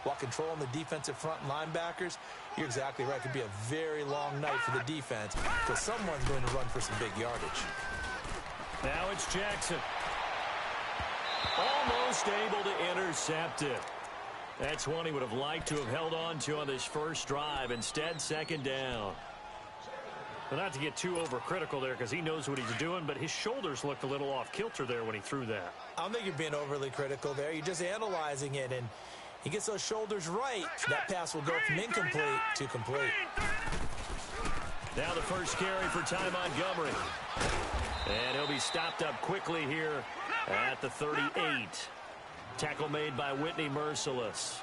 while controlling the defensive front and linebackers, you're exactly right. It could be a very long night for the defense because someone's going to run for some big yardage. Now it's Jackson. Almost able to intercept it. That's one he would have liked to have held on to on this first drive. Instead, second down. But not to get too overcritical there because he knows what he's doing, but his shoulders looked a little off kilter there when he threw that. I don't think you're being overly critical there. You're just analyzing it, and he gets those shoulders right. That pass will go from incomplete to complete. Now the first carry for Ty Montgomery. And he'll be stopped up quickly here at the 38. Tackle made by Whitney Merciless.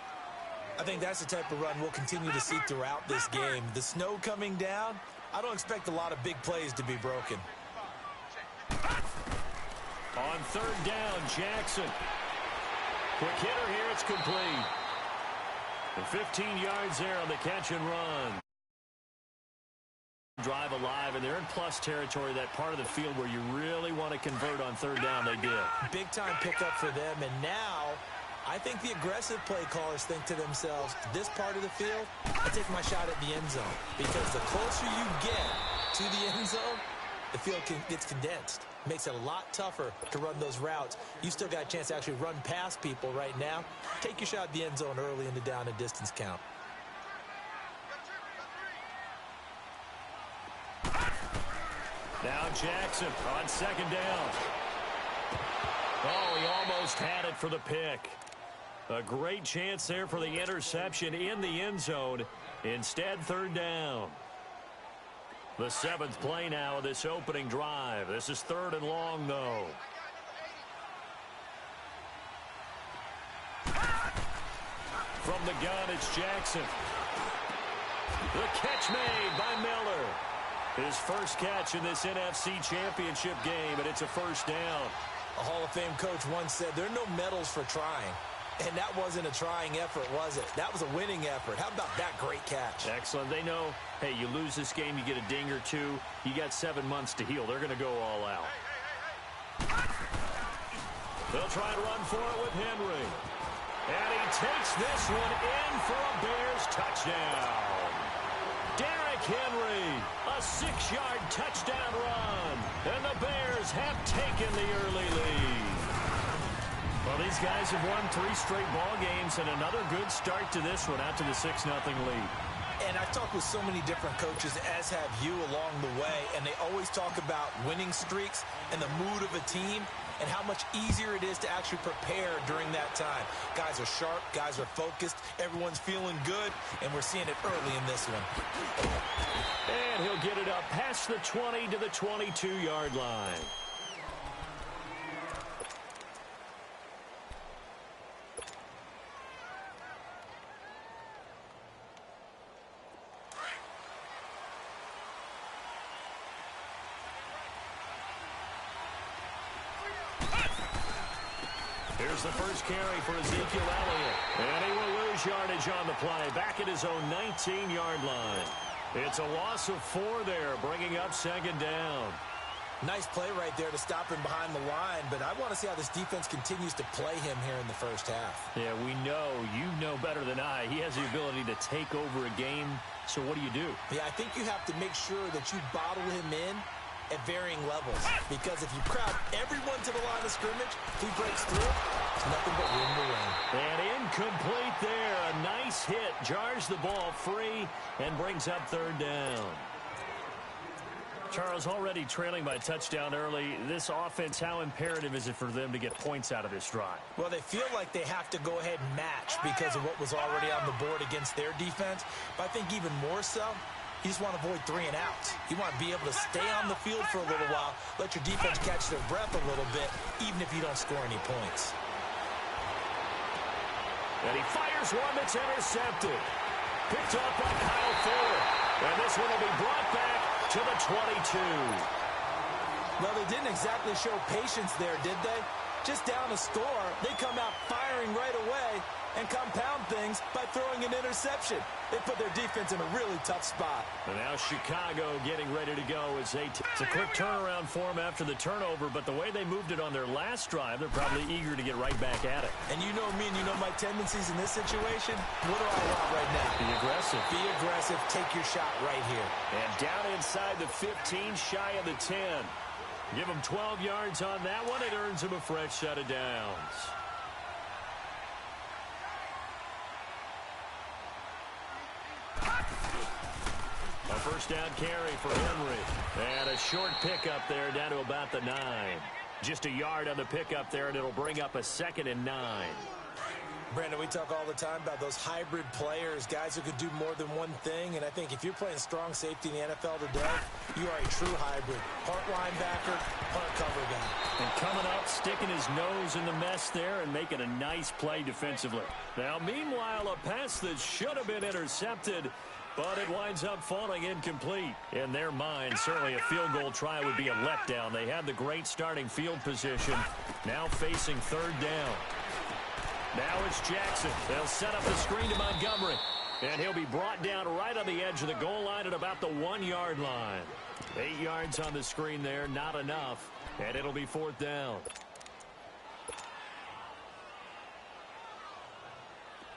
I think that's the type of run we'll continue to see throughout this game. The snow coming down, I don't expect a lot of big plays to be broken. On third down, Jackson. Quick hitter here, it's complete. And 15 yards there on the catch and run. Drive alive, and they're in plus territory, that part of the field where you really want to convert on third down. They did. Big time pickup for them, and now I think the aggressive play callers think to themselves, this part of the field, I take my shot at the end zone. Because the closer you get to the end zone, the field gets condensed. Makes it a lot tougher to run those routes. You still got a chance to actually run past people right now. Take your shot at the end zone early in the down and distance count. Now Jackson on second down. Oh, he almost had it for the pick. A great chance there for the interception in the end zone. Instead, third down. The seventh play now of this opening drive. This is third and long, though. From the gun, it's Jackson. The catch made by Miller. His first catch in this NFC Championship game, and it's a first down. A Hall of Fame coach once said, there are no medals for trying. And that wasn't a trying effort, was it? That was a winning effort. How about that great catch? Excellent. They know, hey, you lose this game, you get a ding or two. You got 7 months to heal. They're going to go all out. They'll try and run for it with Henry. And he takes this one in for a Bears touchdown. Derrick Henry, a 6-yard touchdown run. And the Bears have taken the early lead. Well, these guys have won 3 straight ball games and another good start to this one out to the 6-0 lead. And I've talked with so many different coaches, as have you along the way, and they always talk about winning streaks and the mood of a team and how much easier it is to actually prepare during that time. Guys are sharp, guys are focused, everyone's feeling good, and we're seeing it early in this one. And he'll get it up past the 20 to the 22-yard line. Here's the first carry for Ezekiel Elliott. And he will lose yardage on the play, back at his own 19-yard line. It's a loss of 4 there, bringing up second down. Nice play right there to stop him behind the line, but I want to see how this defense continues to play him here in the first half. Yeah, we know, you know better than I, he has the ability to take over a game, so what do you do? Yeah, I think you have to make sure that you bottle him in at varying levels, because if you crowd everyone to the line of scrimmage, if he breaks through, it's nothing but room to run. And incomplete there. A nice hit, jars the ball free and brings up third down. Charles, already trailing by a touchdown early. This offense, how imperative is it for them to get points out of this drive? Well, they feel like they have to go ahead and match because of what was already on the board against their defense. But I think even more so, you just want to avoid 3 and outs. You want to be able to stay on the field for a little while, let your defense catch their breath a little bit, even if you don't score any points. And he fires one that's intercepted. Picked up by Kyle Fuller. And this one will be brought back to the 22. Well, they didn't exactly show patience there, did they? Just down a score, they come out firing right away and compound things by throwing throwing an interception. They put their defense in a really tough spot. And now Chicago getting ready to go as it's a quick turnaround for them after the turnover, but the way they moved it on their last drive, they're probably eager to get right back at it. And you know me and you know my tendencies in this situation. What do I want right now? Be aggressive. Be aggressive. Take your shot right here. And down inside the 15, shy of the 10. Give him 12 yards on that one. It earns him a fresh set of downs. A first down carry for Henry. And a short pickup there down to about the 9. Just a yard on the pickup there, and it'll bring up a 2nd and 9. Brandon, we talk all the time about those hybrid players, guys who could do more than one thing. And I think if you're playing strong safety in the NFL today, you are a true hybrid. Part linebacker, part cover guy. And coming up, sticking his nose in the mess there and making a nice play defensively. Now, meanwhile, a pass that should have been intercepted, but it winds up falling incomplete. In their mind, certainly a field goal try would be a letdown. They had the great starting field position, now facing 3rd down. Now it's Jackson. They'll set up the screen to Montgomery. And he'll be brought down right on the edge of the goal line at about the 1-yard line. 8 yards on the screen there, not enough. And it'll be 4th down.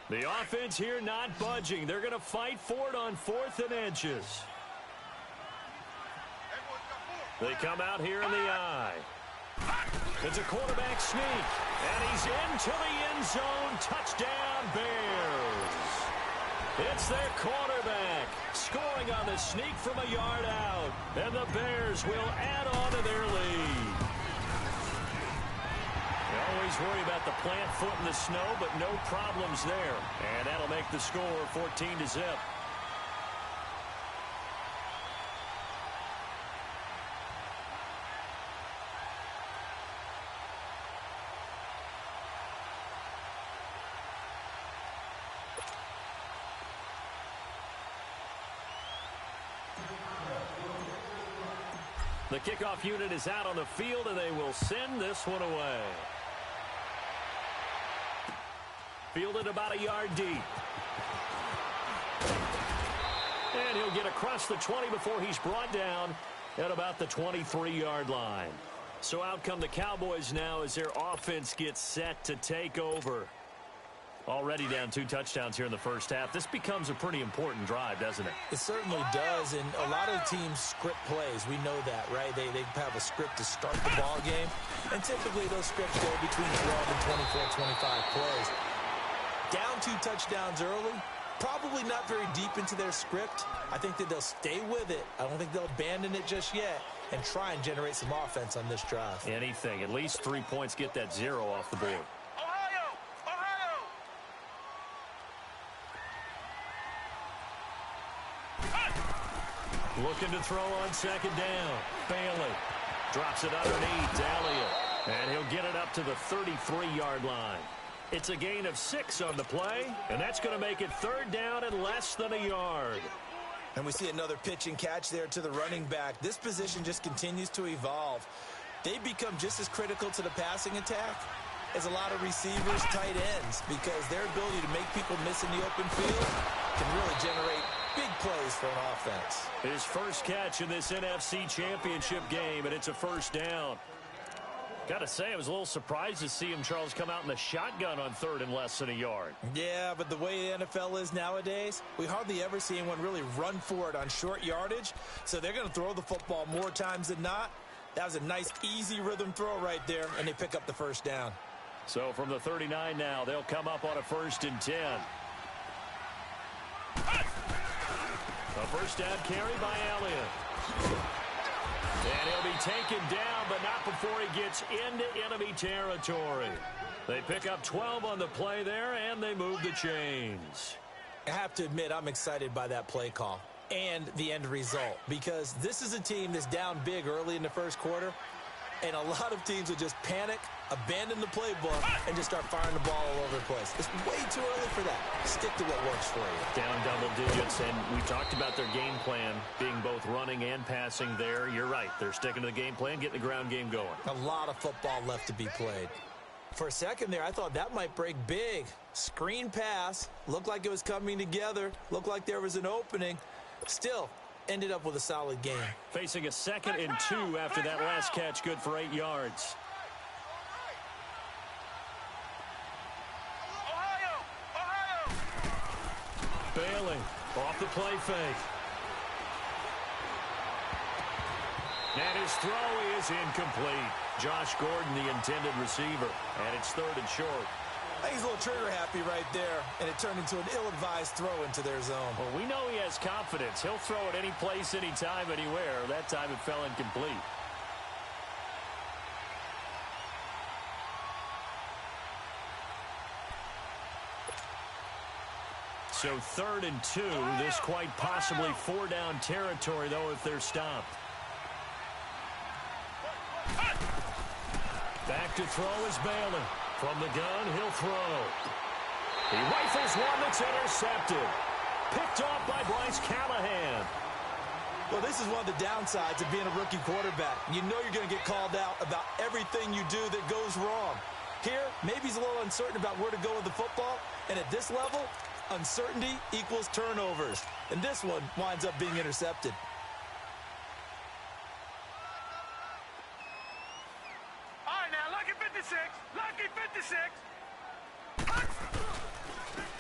The offense here not budging. They're going to fight for it on 4th and inches. They come out here in the eye. It's a quarterback sneak, and he's into the end zone. Touchdown, Bears. It's their quarterback scoring on the sneak from a yard out, and the Bears will add on to their lead. You always worry about the plant foot in the snow, but no problems there, and that'll make the score 14-0. The kickoff unit is out on the field, and they will send this one away. Fielded about a yard deep. And he'll get across the 20 before he's brought down at about the 23-yard line. So out come the Cowboys now as their offense gets set to take over. Already down 2 touchdowns here in the first half. This becomes a pretty important drive, doesn't it? It certainly does, and a lot of teams script plays. We know that, right? They have a script to start the ball game, and typically those scripts go between 12 and 24, 25 plays. Down 2 touchdowns early, probably not very deep into their script. I think that they'll stay with it. I don't think they'll abandon it just yet and try and generate some offense on this drive. Anything. At least 3 points, get that 0 off the board. Looking to throw on 2nd down. Bailey drops it underneath Elliott. And he'll get it up to the 33-yard line. It's a gain of 6 on the play, and that's going to make it 3rd down and less than a yard. And we see another pitch and catch there to the running back. This position just continues to evolve. They become just as critical to the passing attack as a lot of receivers, tight ends, because their ability to make people miss in the open field can really generate big plays for an offense. His first catch in this NFC Championship game, and it's a 1st down. Got to say, I was a little surprised to see him, Charles, come out in the shotgun on 3rd and less than a yard. Yeah, but the way the NFL is nowadays, we hardly ever see anyone really run for it on short yardage. So they're going to throw the football more times than not. That was a nice, easy rhythm throw right there, and they pick up the 1st down. So from the 39 now, they'll come up on a 1st and 10. A 1st down carry by Elliott. And he'll be taken down, but not before he gets into enemy territory. They pick up 12 on the play there, and they move the chains. I have to admit, I'm excited by that play call and the end result, because this is a team that's down big early in the first quarter, and a lot of teams will just panic, abandon the playbook, and just start firing the ball all over the place. It's way too early for that. Stick to what works for you. Down double digits, and we talked about their game plan being both running and passing there. You're right. They're sticking to the game plan, getting the ground game going. A lot of football left to be played. For a second there, I thought that might break big. Screen pass. Looked like it was coming together. Looked like there was an opening. Still, ended up with a solid game. Facing a 2nd and 2 after that last catch, good for 8 yards. Bailey off the play fake. And his throw is incomplete. Josh Gordon, the intended receiver. And it's 3rd and short. I think he's a little trigger happy right there, and it turned into an ill-advised throw into their zone. Well, we know he has confidence. He'll throw it any place, anytime, anywhere. That time it fell incomplete. So 3rd and 2. This quite possibly 4-down territory, though, if they're stopped. Back to throw is Bailey. From the gun, he'll throw. He rifles one that's intercepted. Picked off by Bryce Callahan. Well, this is one of the downsides of being a rookie quarterback. You know you're going to get called out about everything you do that goes wrong. Here, maybe he's a little uncertain about where to go with the football. And at this level, uncertainty equals turnovers. And this one winds up being intercepted.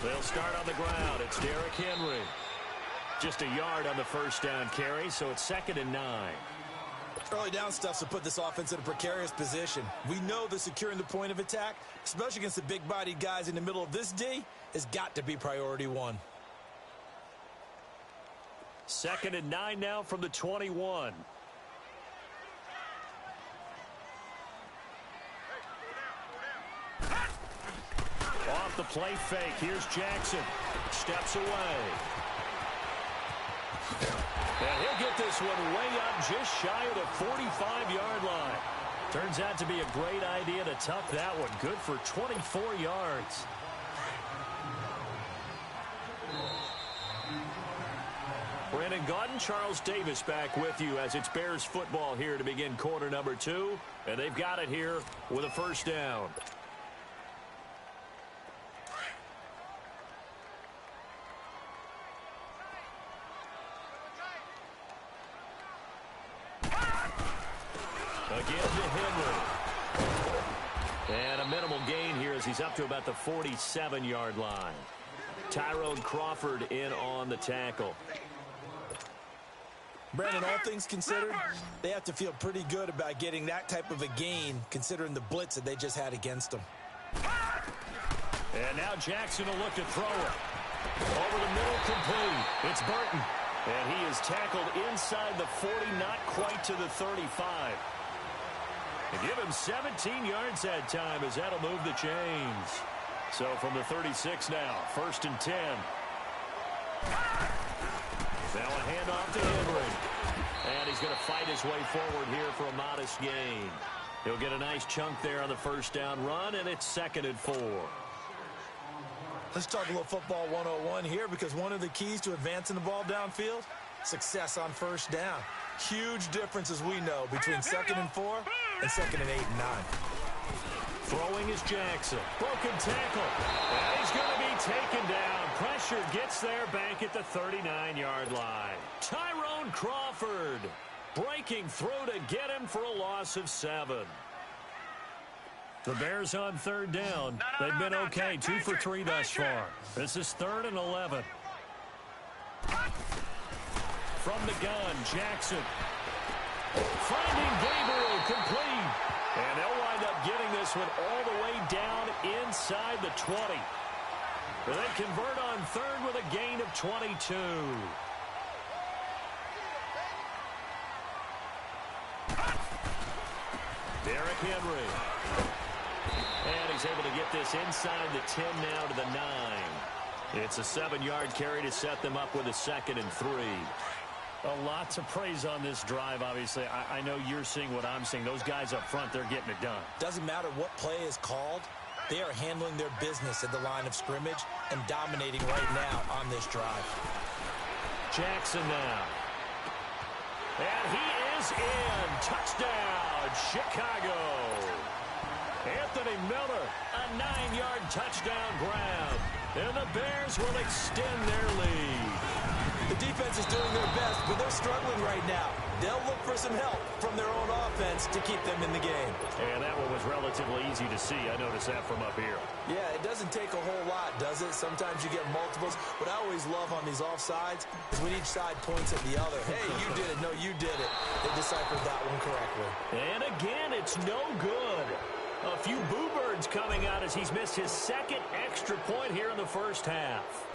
They'll start on the ground. It's Derrick Henry. Just a yard on the 1st down carry, so it's 2nd and 9. Early down stuff to put this offense in a precarious position. We know that securing the point of attack, especially against the big-bodied guys in the middle of this D, has got to be priority one. 2nd and 9 now from the 21. Off the play fake. Here's Jackson. Steps away. And he'll get this one way up just shy of the 45-yard line. Turns out to be a great idea to tuck that one. Good for 24 yards. Brandon Gaudin, Charles Davis back with you as it's Bears football here to begin quarter number 2. And they've got it here with a 1st down. Again to Henry. And a minimal gain here as he's up to about the 47-yard line. Tyrone Crawford in on the tackle. Brandon, all things considered, they have to feel pretty good about getting that type of a gain considering the blitz that they just had against them. And now Jackson will look to throw it. Over the middle, complete. It's Burton. And he is tackled inside the 40, not quite to the 35. And give him 17 yards that time as that'll move the chains. So from the 36 now, 1st and 10. Now a handoff to Henry. And he's going to fight his way forward here for a modest gain. He'll get a nice chunk there on the 1st down run, and it's 2nd and 4. Let's talk a little football 101 here because one of the keys to advancing the ball downfield, success on 1st down. Huge difference, as we know, between 2nd and 4 and 2nd and 8 and 9. Throwing is Jackson. Broken tackle. And he's going to be taken down. Pressure gets there back at the 39-yard line. Tyrone Crawford breaking through to get him for a loss of 7. The Bears on 3rd down. They've been okay. 2 for 3 thus far. This is 3rd and 11. From the gun, Jackson. Finding Gabriel, complete. And they'll wind up getting this one all the way down inside the 20. And they convert on 3rd with a gain of 22. Derrick Henry. And he's able to get this inside the 10 now to the 9. It's a 7-yard carry to set them up with a 2nd and 3. A lot to praise on this drive, obviously. I know you're seeing what I'm seeing. Those guys up front, they're getting it done. Doesn't matter what play is called. They are handling their business at the line of scrimmage and dominating right now on this drive. Jackson now. And he is in. Touchdown, Chicago. Anthony Miller, a 9-yard touchdown grab. And the Bears will extend their lead. The defense is doing their best, but they're struggling right now. They'll look for some help from their own offense to keep them in the game. And that one was relatively easy to see. I noticed that from up here. Yeah, it doesn't take a whole lot, does it? Sometimes you get multiples. What I always love on these offsides is when each side points at the other. Hey, you did it. No, you did it. They deciphered that one correctly. And again, it's no good. A few boo birds coming out as he's missed his second extra point here in the first half.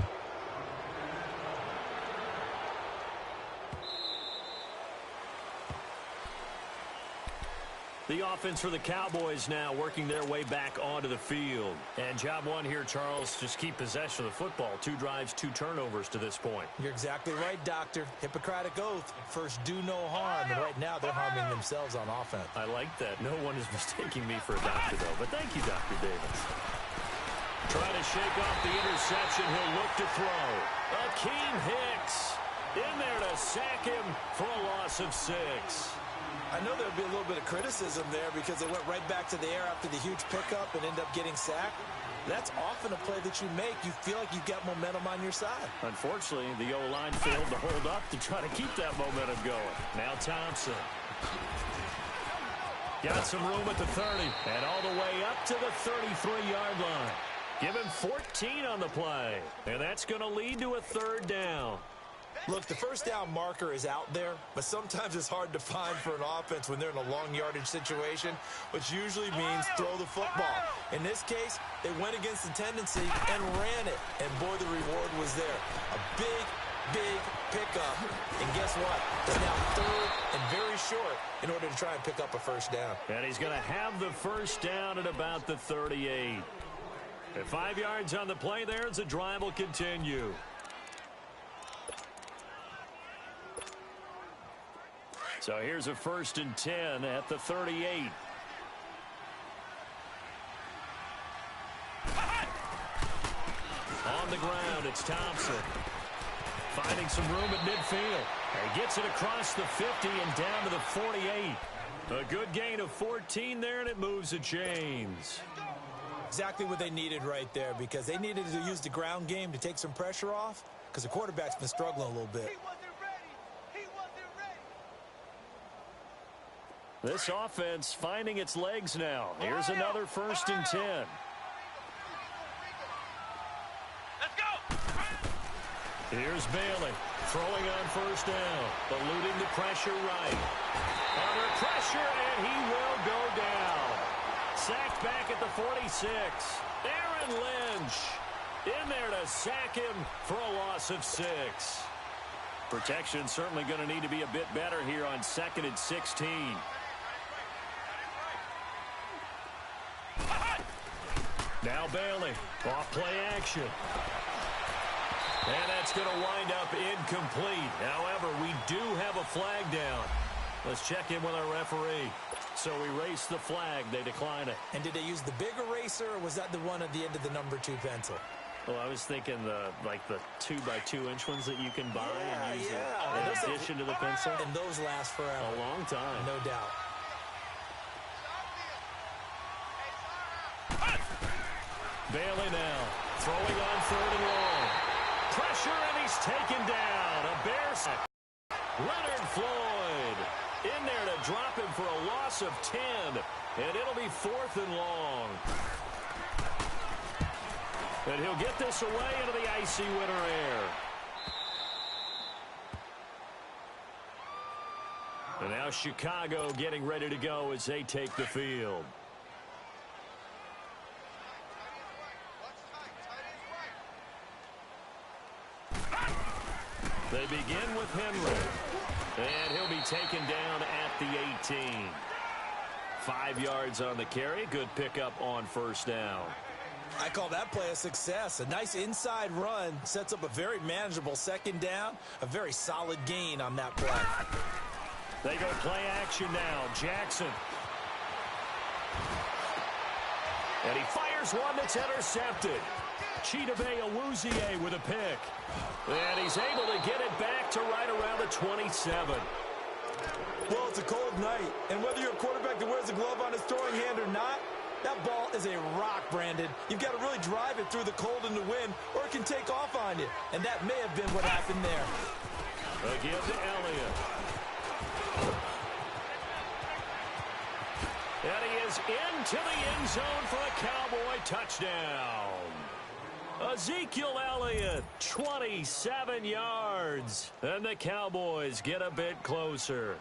The offense for the Cowboys now working their way back onto the field. And job one here, Charles, just keep possession of the football. 2 drives, 2 turnovers to this point. You're exactly right, Doctor. Hippocratic oath. First, do no harm. And right now, they're harming themselves on offense. I like that. No one is mistaking me for a doctor, though. But thank you, Dr. Davis. Trying to shake off the interception. He'll look to throw. Akeem Hicks in there to sack him for a loss of 6. I know there'll be a little bit of criticism there because they went right back to the air after the huge pickup and end up getting sacked. That's often a play that you make. You feel like you've got momentum on your side. Unfortunately, the O-line failed to hold up to try to keep that momentum going. Now Thompson. Got some room at the 30 and all the way up to the 33-yard line. Give him 14 on the play, and that's going to lead to a 3rd down. Look, the first down marker is out there, but sometimes it's hard to find for an offense when they're in a long yardage situation, which usually means throw the football. In this case, they went against the tendency and ran it, and boy, the reward was there. A big, big pickup, and guess what? It's now 3rd and very short in order to try and pick up a first down. And he's going to have the first down at about the 38. At 5 yards on the play there, as the drive will continue. So here's a 1st and 10 at the 38. On the ground, it's Thompson. Finding some room at midfield. He gets it across the 50 and down to the 48. A good gain of 14 there, and it moves the chains. Exactly what they needed right there, because they needed to use the ground game to take some pressure off, because the quarterback's been struggling a little bit. This offense finding its legs now. Here's another 1st and 10. Let's go. Here's Bailey throwing on 1st down, eluding the pressure right. Under pressure, and he will go down. Sacked back at the 46. Aaron Lynch in there to sack him for a loss of 6. Protection certainly going to need to be a bit better here on 2nd and 16. Now Bailey, off play action. And that's going to wind up incomplete. However, we do have a flag down. Let's check in with our referee. So erase the flag. They decline it. And did they use the big eraser, or was that the one at the end of the number 2 pencil? Well, I was thinking the 2x2-inch ones that you can buy and use in addition to the pencil. And those last forever. A long time. No doubt. Bailey now throwing on 3rd and long. Pressure, and he's taken down. A Bears. Leonard Floyd in there to drop him for a loss of 10. And it'll be 4th and long. And he'll get this away into the icy winter air. And now Chicago getting ready to go as they take the field. They begin with Henry. And he'll be taken down at the 18. 5 yards on the carry. Good pickup on 1st down. I call that play a success. A nice inside run sets up a very manageable 2nd down. A very solid gain on that play. They go play action now. Jackson. And he fires one that's intercepted. Chidobe Awuzie with a pick. And he's able to get it back to right around the 27. Well, it's a cold night, and whether you're a quarterback that wears a glove on his throwing hand or not, That ball is a rock, Brandon. You've got to really drive it through the cold and the wind, or it can take off on you. And that may have been what happened there. Again to Elliott. And he is into the end zone for a Cowboy touchdown. Ezekiel Elliott, 27 yards. And the Cowboys get a bit closer.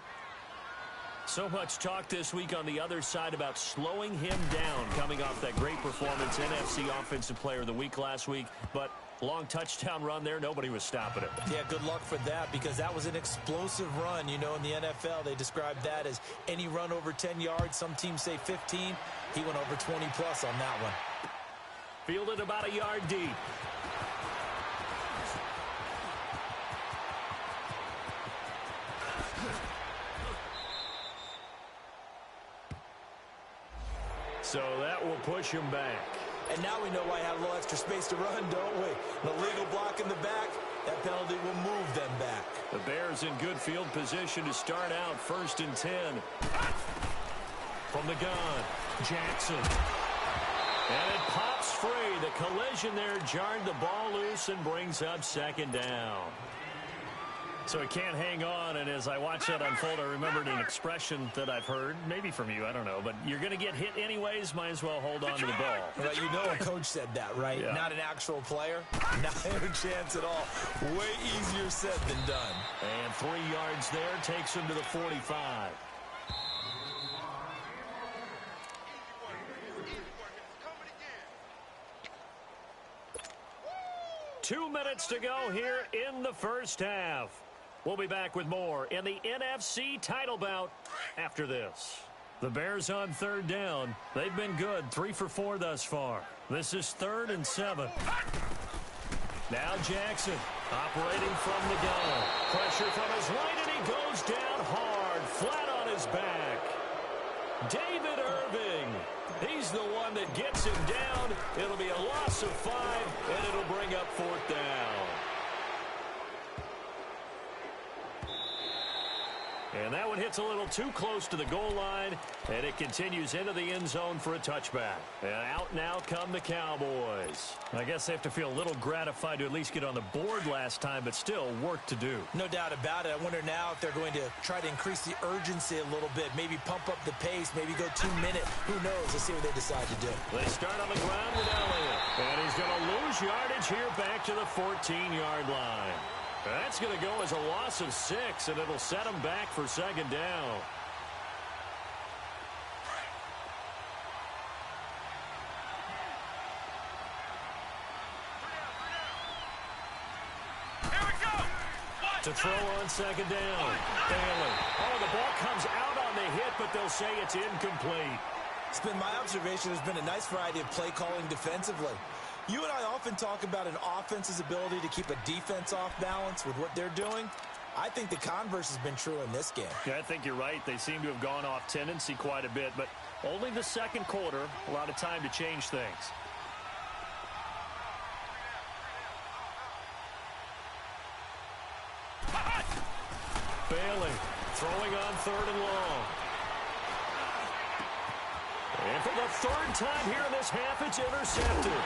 So much talk this week on the other side about slowing him down coming off that great performance, NFC Offensive Player of the Week last week. But long touchdown run there, nobody was stopping it. Yeah, good luck for that because that was an explosive run. You know, in the NFL, they described that as any run over 10 yards. Some teams say 15. He went over 20-plus on that one. Fielded about a yard deep. So that will push him back. And now we know why he had a little extra space to run, don't we? An illegal block in the back. That penalty will move them back. The Bears in good field position to start out 1st and 10. From the gun, Jackson. And it pops free. The collision there jarred the ball loose and brings up 2nd down. So he can't hang on, and as I watch that unfold, I remembered an expression that I've heard, maybe from you, I don't know, but you're going to get hit anyways, might as well hold on to the ball. Well, you know a coach said that, right? Yeah. Not an actual player. Not a chance at all. Way easier said than done. And 3 yards there takes him to the 45. 2 minutes to go here in the first half. We'll be back with more in the NFC title bout after this. The Bears on 3rd down. They've been good, 3 for 4 thus far. This is 3rd and 7. Now Jackson operating from the gun. Pressure from his right, and he goes down hard, flat on his back. David Irving. He's the one that gets him down. It'll be a loss of 5, and it'll bring up 4th down. And that one hits a little too close to the goal line, and it continues into the end zone for a touchback. And out now come the Cowboys. I guess they have to feel a little gratified to at least get on the board last time, but still work to do. No doubt about it. I wonder now if they're going to try to increase the urgency a little bit, maybe pump up the pace, maybe go 2-minute. Who knows? Let's see what they decide to do. They start on the ground with Elliott, and he's going to lose yardage here back to the 14-yard line. That's going to go as a loss of 6, and it'll set him back for 2nd down. Here we go. To throw on 2nd down. Bailey. Oh, the ball comes out on the hit, but they'll say it's incomplete. It's been my observation. There's been a nice variety of play calling defensively. You and I often talk about an offense's ability to keep a defense off balance with what they're doing. I think the converse has been true in this game. Yeah, I think you're right. They seem to have gone off tendency quite a bit, but only the 2nd quarter, a lot of time to change things. Bailey throwing on 3rd and long. And for the 3rd time here in this half, it's intercepted.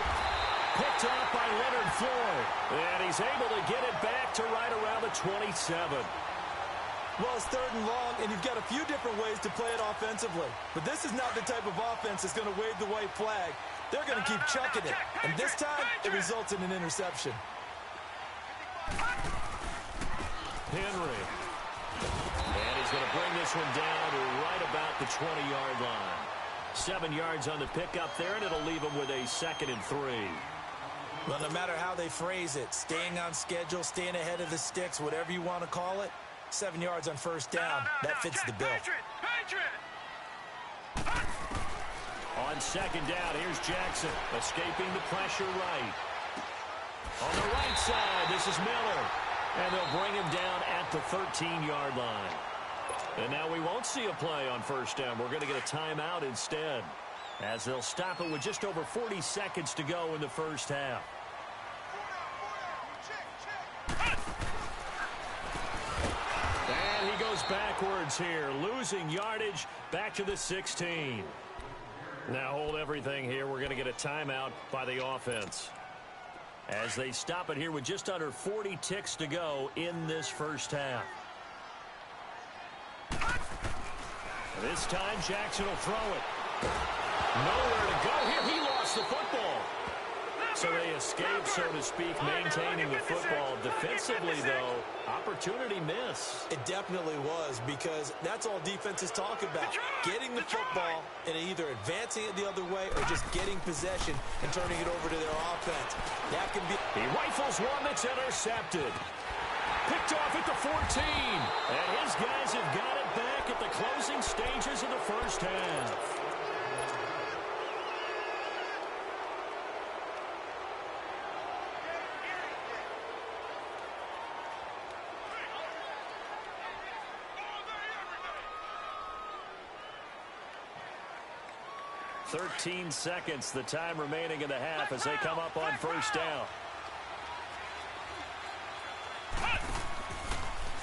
Picked off by Leonard Floyd. And he's able to get it back to right around the 27. Well, it's 3rd and long, and you've got a few different ways to play it offensively. But this is not the type of offense that's going to wave the white flag. They're going to keep chucking it. And this time, it results in an interception. Henry. And he's going to bring this one down to right about the 20-yard line. 7 yards on the pickup there, and it'll leave him with a 2nd and 3. Well, no matter how they phrase it, staying on schedule, staying ahead of the sticks, whatever you want to call it, 7 yards on 1st down. That fits the bill. On 2nd down, here's Jackson, escaping the pressure right. On the right side, this is Miller. And they'll bring him down at the 13-yard line. And now we won't see a play on 1st down. We're going to get a timeout instead, as they'll stop it with just over 40 seconds to go in the first half. And he goes backwards here, losing yardage back to the 16. Now hold everything here. We're going to get a timeout by the offense, as they stop it here with just under 40 ticks to go in this first half. This time, Jackson will throw it. Nowhere to go here. He lost the football. So they escape, so to speak, maintaining the football. Defensively, though, opportunity miss. It definitely was, because that's all defenses talk about. Getting the football and either advancing it the other way or just getting possession and turning it over to their offense. That can be... He rifles one that's intercepted. Picked off at the 14. And his guys have got it back at the closing stages of the first half. "13 seconds, the time remaining in the half as they come up on first down.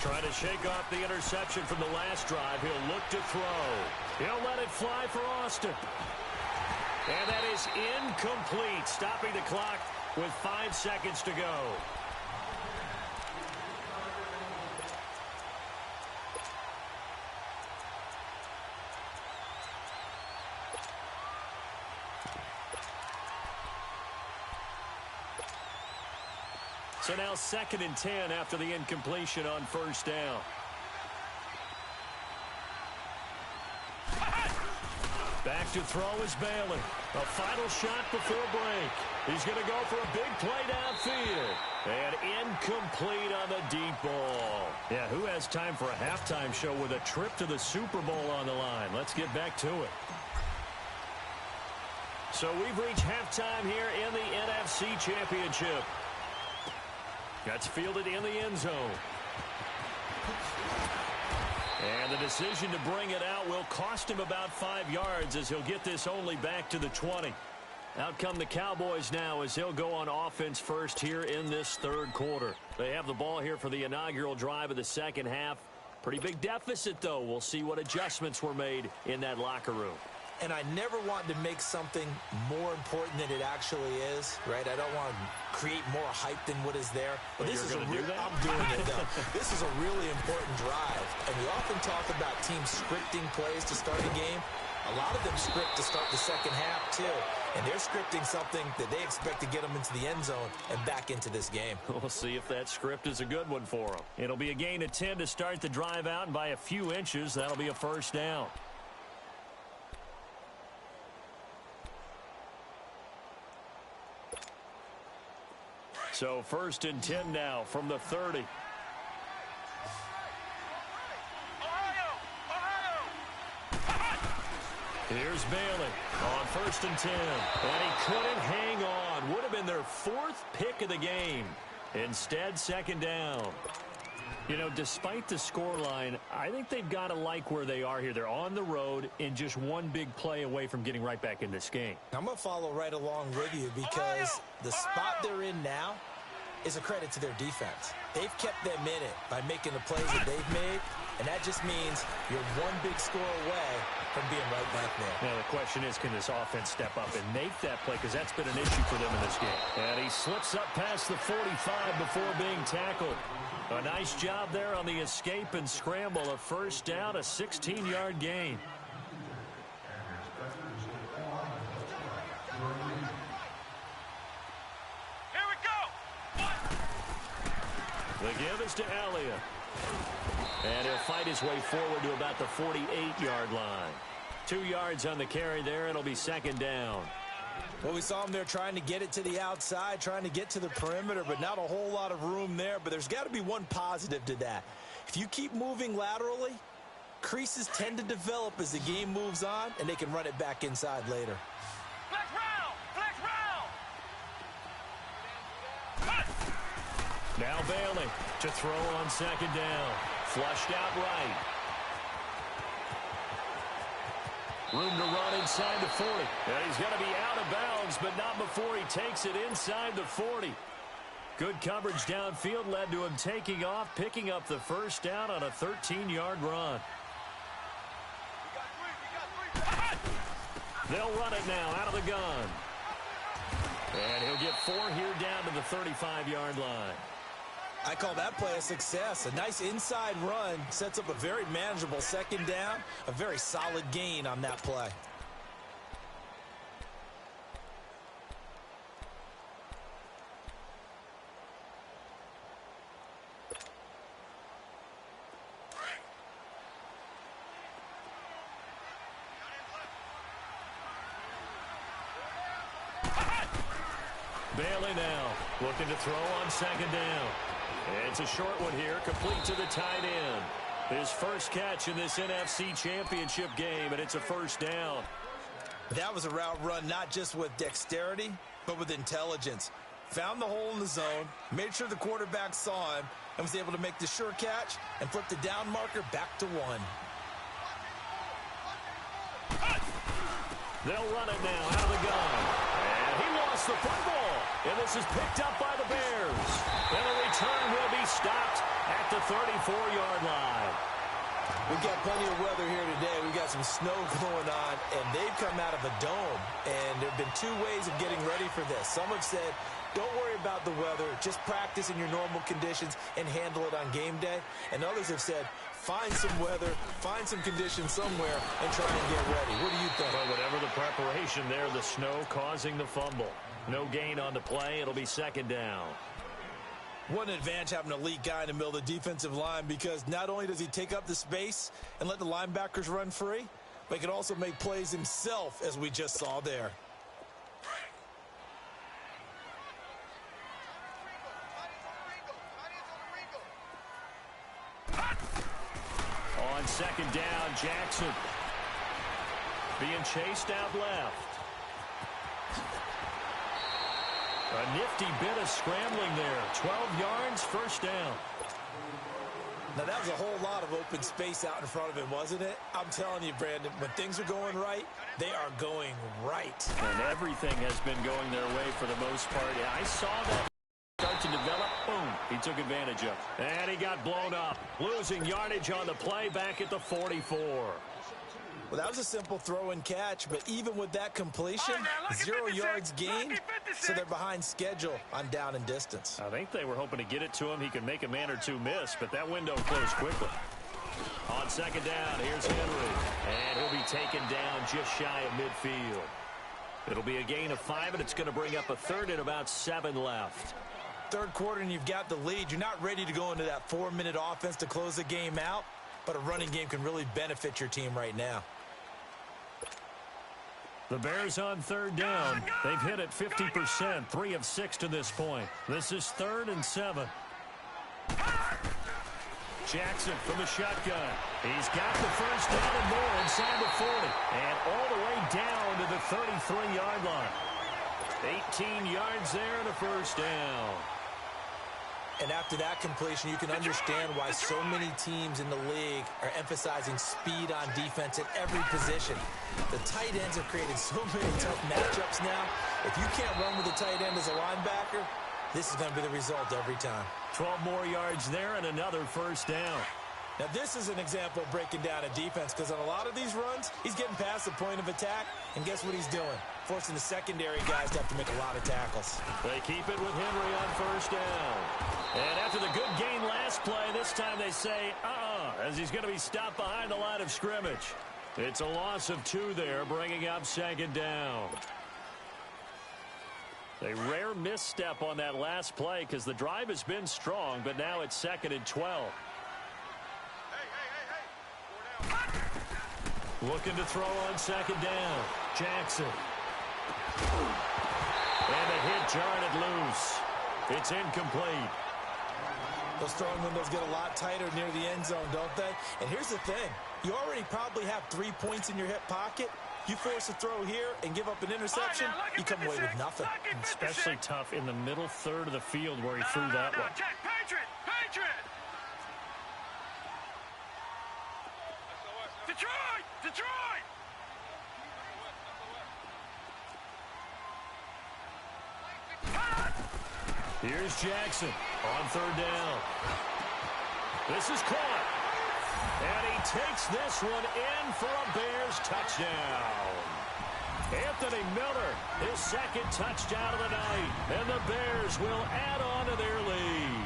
Trying to shake off the interception from the last drive. He'll look to throw. He'll let it fly for Austin. And that is incomplete, stopping the clock with 5 seconds to go. So now 2nd and 10 after the incompletion on first down. Back to throw is Bailey. A final shot before break. He's going to go for a big play downfield. And incomplete on the deep ball. Yeah, who has time for a halftime show with a trip to the Super Bowl on the line? Let's get back to it. So we've reached halftime here in the NFC Championship. That's fielded in the end zone. And the decision to bring it out will cost him about 5 yards, as he'll get this only back to the 20. Out come the Cowboys now, as they'll go on offense first here in this third quarter. They have the ball here for the inaugural drive of the second half. Pretty big deficit, though. We'll see what adjustments were made in that locker room. And I never want to make something more important than it actually is, right? I don't want to create more hype than what is there. But this is I'm doing it, though. This is a really important drive. And we often talk about teams scripting plays to start a game. A lot of them script to start the second half, too. And they're scripting something that they expect to get them into the end zone and back into this game. We'll see if that script is a good one for them. It'll be a gain of 10 to start the drive out, and by a few inches, that'll be a first down. So 1st and 10 now from the 30. Here's Bailey on 1st and 10. And he couldn't hang on. Would have been their 4th pick of the game. Instead, 2nd down. You know, despite the scoreline, I think they've got to like where they are here. They're on the road and just one big play away from getting right back in this game. I'm going to follow right along with you, because the spot they're in now is a credit to their defense. They've kept them in it by making the plays that they've made, and that just means you're one big score away from being right back there. Now, the question is, can this offense step up and make that play, because that's been an issue for them in this game. And he slips up past the 45 before being tackled. A nice job there on the escape and scramble. A first down, a 16-yard gain. The give is to Elliott. And he'll fight his way forward to about the 48-yard line. 2 yards on the carry there. It'll be 2nd down. Well, we saw him there trying to get it to the outside, trying to get to the perimeter, but not a whole lot of room there. But there's got to be one positive to that. If you keep moving laterally, creases tend to develop as the game moves on, and they can run it back inside later. Flex round! Flex round! Now Bailey to throw on 2nd down. Flushed out right. Room to run inside the 40. And he's going to be out of bounds, but not before he takes it inside the 40. Good coverage downfield led to him taking off, picking up the first down on a 13-yard run. They'll run it now out of the gun. And he'll get 4 here down to the 35-yard line. I call that play a success. A nice inside run sets up a very manageable second down. A very solid gain on that play. Bailey now looking to throw on second down. It's a short one here, complete to the tight end. His first catch in this NFC Championship game, and it's a first down. That was a route run not just with dexterity, but with intelligence. Found the hole in the zone, made sure the quarterback saw him, and was able to make the sure catch and flip the down marker back to 1. They'll run it now out of the gun. And he lost the football. And this is picked up by the Bears. And the return will be stopped at the 34-yard line. We've got plenty of weather here today. We've got some snow going on, and they've come out of a dome. And there have been 2 ways of getting ready for this. Some have said, don't worry about the weather. Just practice in your normal conditions and handle it on game day. And others have said, find some weather, find some conditions somewhere, and try and get ready. What do you think? Well, whatever the preparation there, the snow causing the fumble. No gain on the play. It'll be second down. What an advantage having an elite guy in the middle of the defensive line, because not only does he take up the space and let the linebackers run free, but he can also make plays himself, as we just saw there. On second down, Jackson being chased out left. A nifty bit of scrambling there. 12 yards, first down. Now, that was a whole lot of open space out in front of him, wasn't it? I'm telling you, Brandon, when things are going right, they are going right. And everything has been going their way for the most part. Yeah, I saw that start to develop. Boom. He took advantage of it. And he got blown up. Losing yardage on the play back at the 44. Well, that was a simple throw and catch, but even with that completion, 0 yards gained, so they're behind schedule on down and distance. I think they were hoping to get it to him. He could make a man or 2 miss, but that window closed quickly. On second down, here's Henry. And he'll be taken down just shy of midfield. It'll be a gain of 5, and it's going to bring up a third and about 7 left. Third quarter, and you've got the lead. You're not ready to go into that 4-minute offense to close the game out, but a running game can really benefit your team right now. The Bears on third down. They've hit it 50%, 3 of 6 to this point. This is 3rd and 7. Jackson from the shotgun. He's got the first down and more inside the 40. And all the way down to the 33-yard line. 18 yards there and a first down. And after that completion, you can understand why so many teams in the league are emphasizing speed on defense at every position. The tight ends have created so many tough matchups now. If you can't run with the tight end as a linebacker, this is going to be the result every time. 12 more yards there and another first down. Now, this is an example of breaking down a defense, because on a lot of these runs, he's getting past the point of attack, and guess what he's doing? Forcing the secondary guys to have to make a lot of tackles. They keep it with Henry on first down. And after the good gain last play, this time they say, as he's going to be stopped behind the line of scrimmage. It's a loss of 2 there, bringing up second down. A rare misstep on that last play, because the drive has been strong, but now it's 2nd and 12. Looking to throw on second down. Jackson. And a hit jarred it loose. It's incomplete. Those throwing windows get a lot tighter near the end zone, don't they? And here's the thing. You already probably have 3 points in your hip pocket. You force a throw here and give up an interception, you come away with nothing. Especially tough in the middle third of the field where he threw that one. Patriot! Detroit! Here's Jackson on third down. This is caught. And he takes this one in for a Bears touchdown. Anthony Miller, his second touchdown of the night. And the Bears will add on to their lead.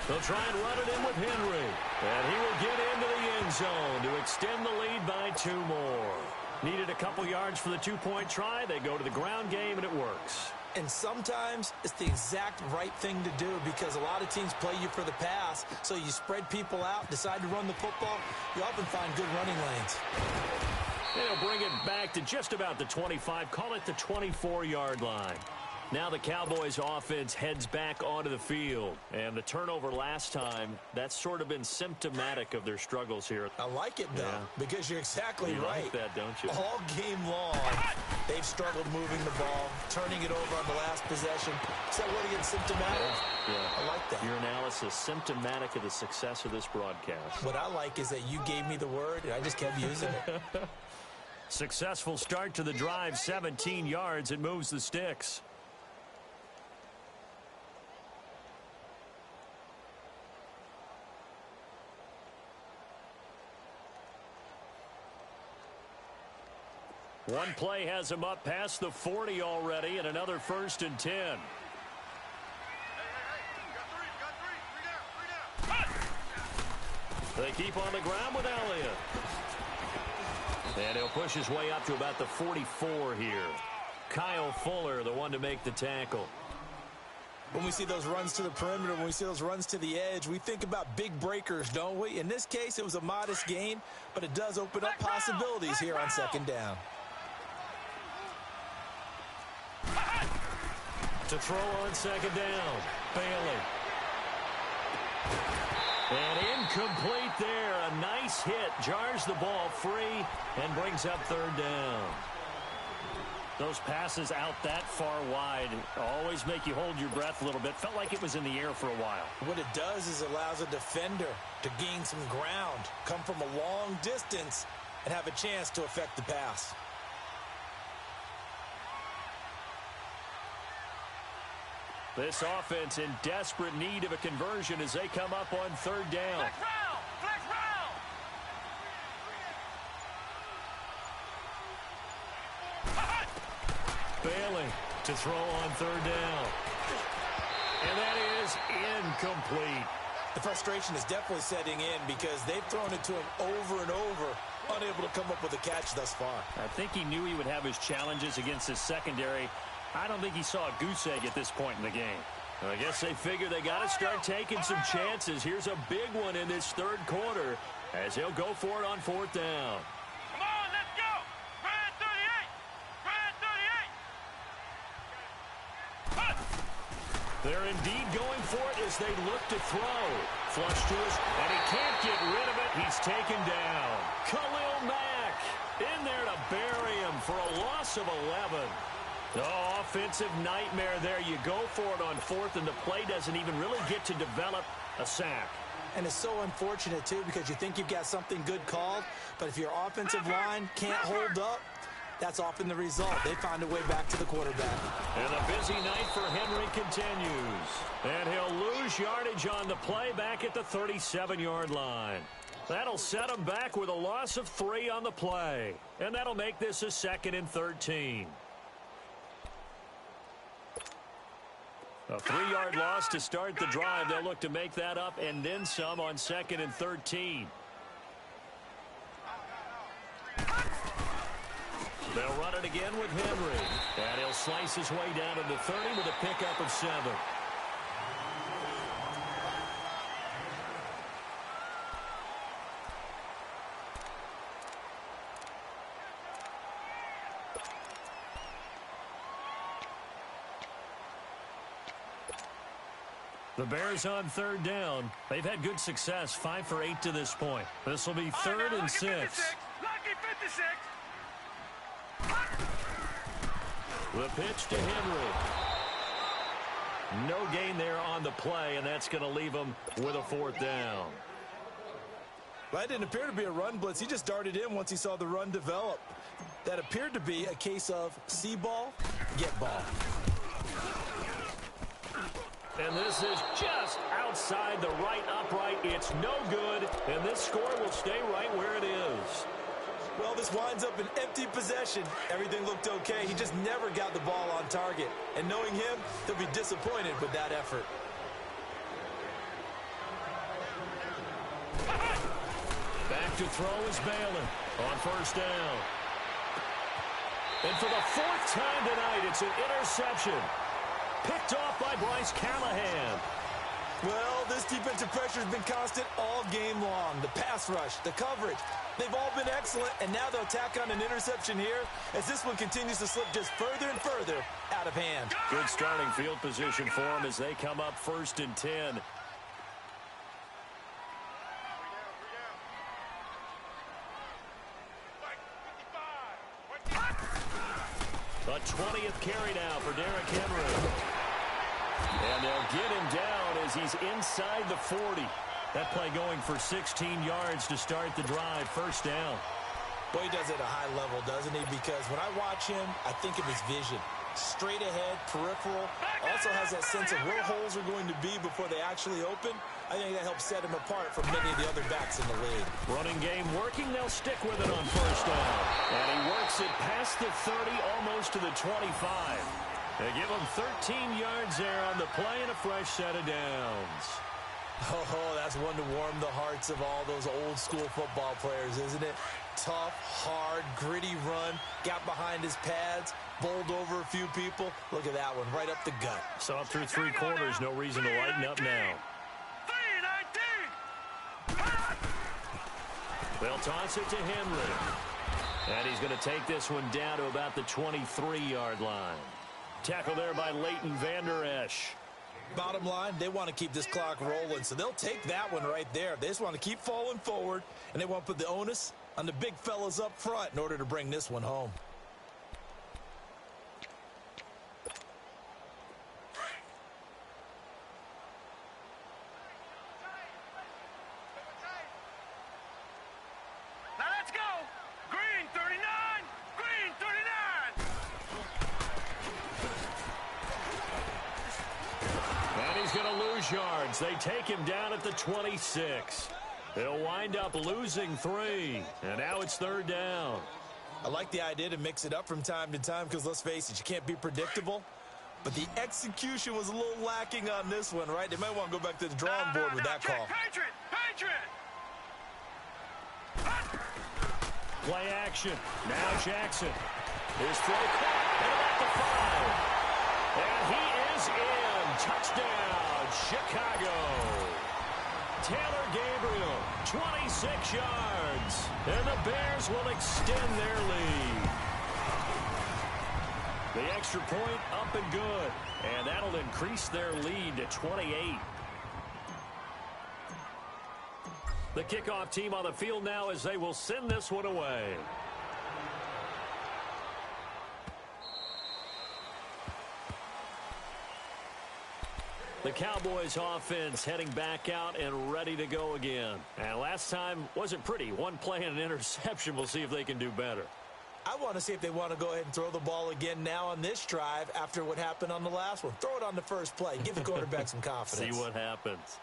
They'll try and run it in with Henry. And he will get into the end zone to extend the lead by 2 more. Needed a couple yards for the 2-point try. They go to the ground game, and it works. And sometimes it's the exact right thing to do because a lot of teams play you for the pass. So you spread people out, decide to run the football. You often find good running lanes. They'll bring it back to just about the 25. Call it the 24-yard line. Now the Cowboys offense heads back onto the field. And the turnover last time, that's sort of been symptomatic of their struggles here. I like it, though, because you're exactly right. You like that, don't you? All game long, they've struggled moving the ball, turning it over on the last possession. Is that what again, symptomatic? Yeah. I like that. Your analysis, symptomatic of the success of this broadcast. What I like is that you gave me the word, and I just kept using it. Successful start to the drive, 17 yards. It moves the sticks. One play has him up past the 40 already, and another 1st and 10. They keep on the ground with Elliott. And he'll push his way up to about the 44 here. Kyle Fuller, the one to make the tackle. When we see those runs to the perimeter, when we see those runs to the edge, we think about big breakers, don't we? In this case, it was a modest gain, but it does open up possibilities here on 2nd down. To throw on 2nd down, Bailey. And incomplete there. A nice hit. Jars the ball free and brings up 3rd down. Those passes out that far wide always make you hold your breath a little bit. Felt like it was in the air for a while. What it does is it allows a defender to gain some ground, come from a long distance, and have a chance to affect the pass. This offense in desperate need of a conversion as they come up on 3rd down. Flex round. Bailey to throw on 3rd down. And that is incomplete. The frustration is definitely setting in because they've thrown it to him over and over, unable to come up with a catch thus far. I think he knew he would have his challenges against his secondary. I don't think he saw a goose egg at this point in the game. I guess they figure they got to start taking some chances. Here's a big one in this 3rd quarter as he'll go for it on 4th down. Come on, let's go. Brad 38. They're indeed going for it as they look to throw. Flush to us, and he can't get rid of it. He's taken down. Khalil Mack in there to bury him for a loss of 11. Oh, offensive nightmare there. You go for it on 4th, and the play doesn't even really get to develop a sack. And it's so unfortunate, too, because you think you've got something good called, but if your offensive line can't hold up, that's often the result. They find a way back to the quarterback. And a busy night for Henry continues. And he'll lose yardage on the play back at the 37-yard line. That'll set him back with a loss of 3 on the play. And that'll make this a 2nd and 13. A 3-yard loss to start the drive. They'll look to make that up and then some on 2nd and 13. They'll run it again with Henry. And he'll slice his way down to the 30 with a pickup of 7. The Bears on 3rd down. They've had good success, 5 for 8 to this point. This will be 3rd and 6. Lucky 56. The pitch to Henry. No gain there on the play, and that's going to leave him with a 4th down. Well, that didn't appear to be a run blitz. He just darted in once he saw the run develop. That appeared to be a case of see ball, get ball. And this is just outside the right upright. It's no good, and this score will stay right where it is. Well, this winds up an empty possession. Everything looked okay. He just never got the ball on target. And knowing him, he'll be disappointed with that effort. Back to throw is Bailey on first down. And for the fourth time tonight, it's an interception. Picked off by Bryce Callahan. Well, this defensive pressure has been constant all game long. The pass rush, the coverage, they've all been excellent, and now they'll tack on an interception here as this one continues to slip just further and further out of hand. Good starting field position for them as they come up 1st and 10. A 20th carry now for Derrick Henry. And they'll get him down as he's inside the 40. That play going for 16 yards to start the drive. First down. Boy, he does it at a high level, doesn't he? Because when I watch him, I think of his vision. Straight ahead, peripheral. Also has that sense of where holes are going to be before they actually open. I think that helps set him apart from many of the other backs in the league. Running game working. They'll stick with it on first down. And he works it past the 30, almost to the 25. They give him 13 yards there on the play and a fresh set of downs. Oh, that's one to warm the hearts of all those old school football players, isn't it? Tough, hard, gritty run. Got behind his pads, bowled over a few people. Look at that one, right up the gut. So up through 3 quarters, no reason to lighten up now. They'll toss it to Henry. And he's going to take this one down to about the 23-yard line. Tackle there by Leighton Vander Esch. Bottom line, they want to keep this clock rolling, so they'll take that one right there. They just want to keep falling forward, and they want to put the onus on the big fellas up front in order to bring this one home. Now let's go. Green 39. Green 39. And he's going to lose yards. They take him down at the 26. He'll wind up losing 3. And now it's 3rd down. I like the idea to mix it up from time to time because, let's face it, you can't be predictable. But the execution was a little lacking on this one, right? They might want to go back to the drawing board with that call. Patriot! Play action. Now Jackson. His throw caught. And at the 5. And he is in. Touchdown, Chicago. Taylor Gabriel, 26 yards. And the Bears will extend their lead. The extra point up and good. And that'll increase their lead to 28. The kickoff team on the field now as they will send this one away. The Cowboys offense heading back out and ready to go again. And last time wasn't pretty. One play and an interception. We'll see if they can do better. I want to see if they want to go ahead and throw the ball again now on this drive after what happened on the last one. Throw it on the first play. Give the quarterback some confidence. See what happens.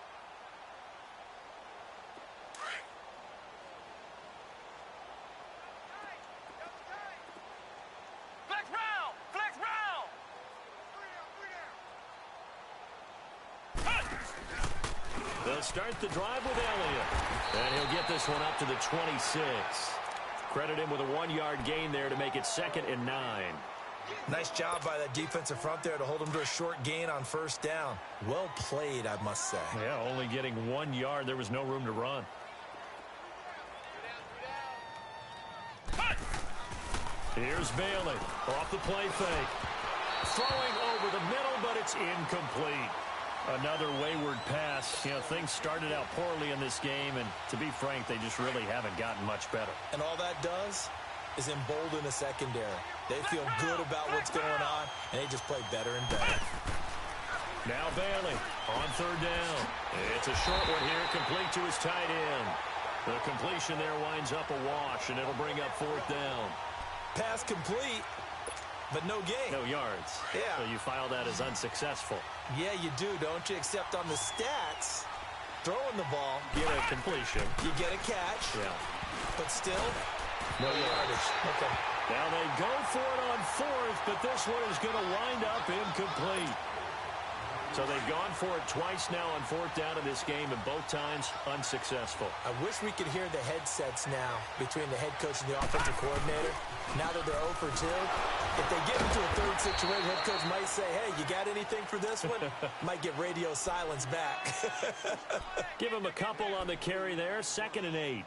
Flex round! They'll start the drive with Elliott. And he'll get this one up to the 26. Credit him with a 1-yard gain there to make it 2nd and 9. Nice job by that defensive front there to hold him to a short gain on first down. Well played, I must say. Yeah, only getting 1 yard. There was no room to run. Here's Bailey off the play fake. Throwing over the middle, but it's incomplete. Another wayward pass. You know, things started out poorly in this game, and to be frank, they just really haven't gotten much better. And all that does is embolden the secondary. They feel good about what's going on, and they just play better and better. Now Bailey on 3rd down. It's a short one here, complete to his tight end. The completion there winds up a wash, and it'll bring up 4th down. Pass complete, but no gain. No yards. Yeah. So you file that as unsuccessful. Yeah, you do, don't you? Except on the stats, throwing the ball, Get a completion. you get a catch, Yeah. but still, no yardage. Okay. Now they go for it on fourth, but this one is going to wind up incomplete. So they've gone for it twice now on fourth down in this game, and both times unsuccessful. I wish we could hear the headsets now between the head coach and the offensive coordinator. Now that they're 0 for 2, if they get into a third situation, head coach might say, hey, you got anything for this one? Might get radio silence back. Give them a couple on the carry there, 2nd and 8.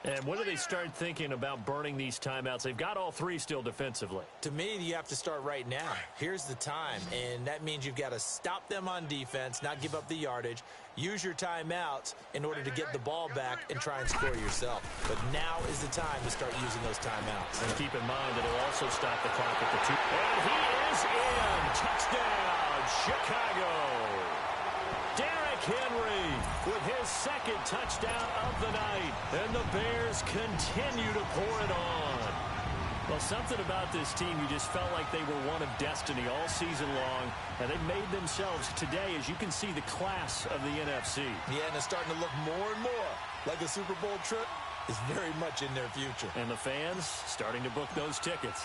And when do they start thinking about burning these timeouts? They've got all three still defensively. To me, you have to start right now. Here's the time, and that means you've got to stop them on defense, not give up the yardage, use your timeouts in order to get the ball back and try and score yourself. But now is the time to start using those timeouts. And keep in mind that it'll also stop the clock at the 2. And he is in. Touchdown, Chicago. Derrick Henry with his 2nd touchdown of the night. And the Bears continue to pour it on. Well, something about this team, you just felt like they were one of destiny all season long. And they made themselves today, as you can see, the class of the NFC. Yeah, and it's starting to look more and more like a Super Bowl trip is very much in their future. And the fans starting to book those tickets.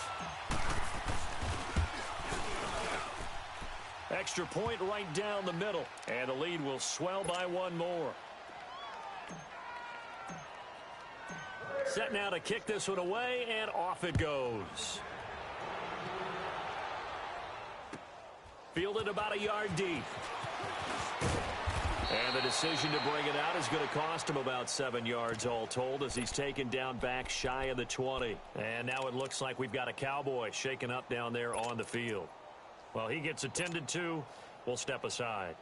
Extra point right down the middle. And the lead will swell by one more. Set now to kick this one away, and off it goes. Fielded about a yard deep. And the decision to bring it out is going to cost him about 7 yards all told, as he's taken down back shy of the 20. And now it looks like we've got a Cowboy shaken up down there on the field. Well, he gets attended to. We'll step aside.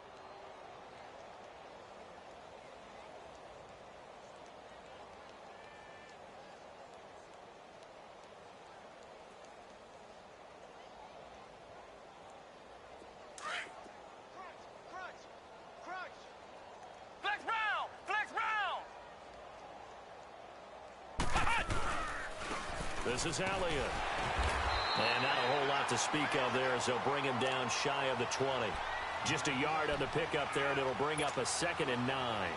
This is Elliott. And not a whole lot to speak of there, as they'll bring him down shy of the 20. Just a yard on the pickup there, and it'll bring up a 2nd and 9.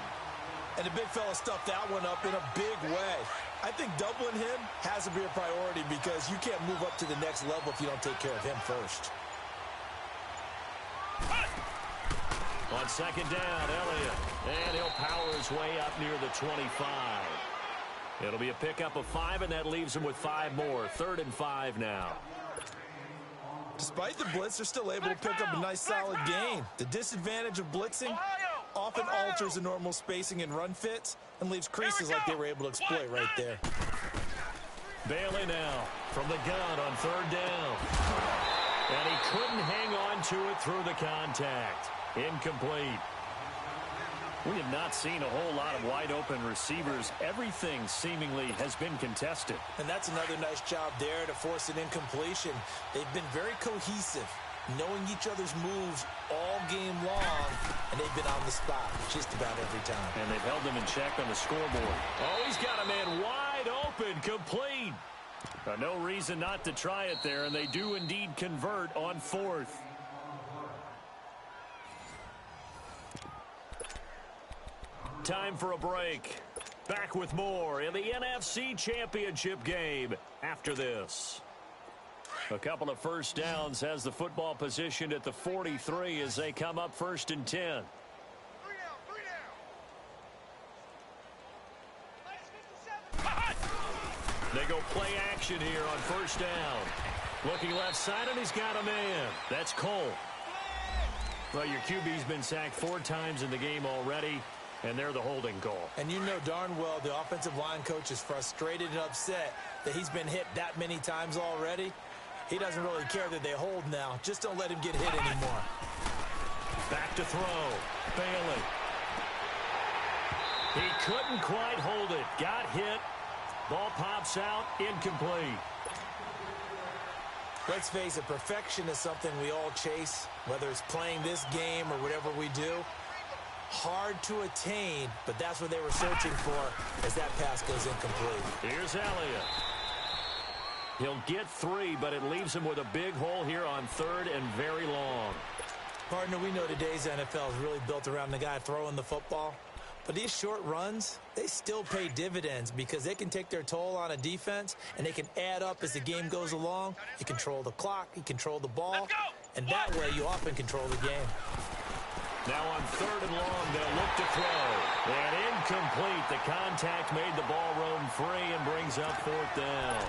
And the big fella stuffed that one up in a big way. I think doubling him has to be a priority, because you can't move up to the next level if you don't take care of him first. On 2nd down, Elliott. And he'll power his way up near the 25. It'll be a pickup of 5, and that leaves him with 5 more. 3rd and 5 now. Despite the blitz, they're still able to pick up a nice solid gain. The disadvantage of blitzing often alters the normal spacing and run fits and leaves creases like they were able to exploit right there. Bailey now from the gun on 3rd down. And he couldn't hang on to it through the contact. Incomplete. We have not seen a whole lot of wide-open receivers. Everything seemingly has been contested. And that's another nice job there to force an incompletion. They've been very cohesive, knowing each other's moves all game long, and they've been on the spot just about every time. And they've held them in check on the scoreboard. Oh, he's got a man wide open, complete. No reason not to try it there, and they do indeed convert on 4th. Time for a break. Back with more in the NFC Championship game after this. A couple of first downs has the football positioned at the 43 as they come up 1st and 10. They go play action here on 1st down. Looking left side, and he's got a man. That's Cole. Well, your QB's been sacked 4 times in the game already, and they're the holding call. And you know darn well the offensive line coach is frustrated and upset that he's been hit that many times already. He doesn't really care that they hold now. Just don't let him get hit anymore. Back to throw. Bailey. He couldn't quite hold it. Got hit. Ball pops out. Incomplete. Let's face it, perfection is something we all chase, whether it's playing this game or whatever we do. Hard to attain, but that's what they were searching for as that pass goes incomplete. Here's Elliott. He'll get 3, but it leaves him with a big hole here on 3rd and very long. Partner, we know today's NFL is really built around the guy throwing the football. But these short runs, they still pay dividends because they can take their toll on a defense, and they can add up as the game goes along. You control the clock, you control the ball, and that way you often control the game. Now on 3rd and long, they'll look to throw. And incomplete. The contact made the ball roam free and brings up 4th down.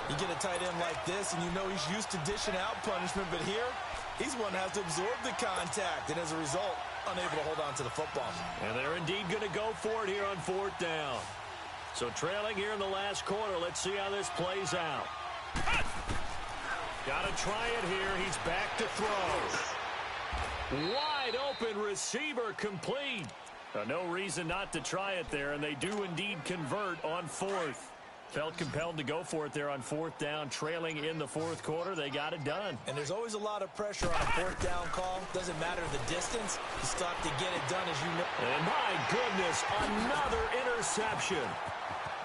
You get a tight end like this, and you know he's used to dishing out punishment, but here, he's one that has to absorb the contact, and as a result, unable to hold on to the football. And they're indeed going to go for it here on 4th down. So trailing here in the last quarter, let's see how this plays out. Got to try it here. He's back to throw. Wide open receiver complete. No reason not to try it there, and they do indeed convert on 4th. Felt compelled to go for it there on 4th down, trailing in the 4th quarter. They got it done. And there's always a lot of pressure on a 4th down call. Doesn't matter the distance. You stop to get it done, as you know. And my goodness, another interception.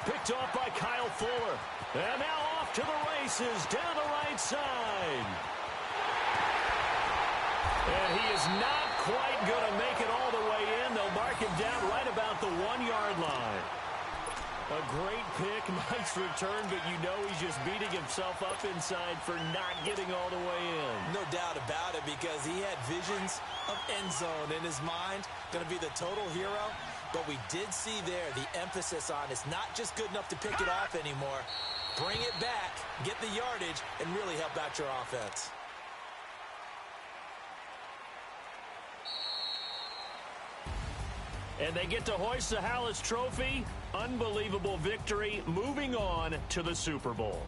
Picked off by Kyle Fuller. And now off to the races down the right side. And he is not quite going to make it all the way in. They'll mark him down right about the 1-yard line. A great pick, nice return, but you know he's just beating himself up inside for not getting all the way in. No doubt about it, because he had visions of end zone in his mind. Going to be the total hero. But we did see there the emphasis on it's not just good enough to pick it off anymore. Bring it back, get the yardage, and really help out your offense. And they get to hoist the Hallis Trophy. Unbelievable victory, moving on to the Super Bowl.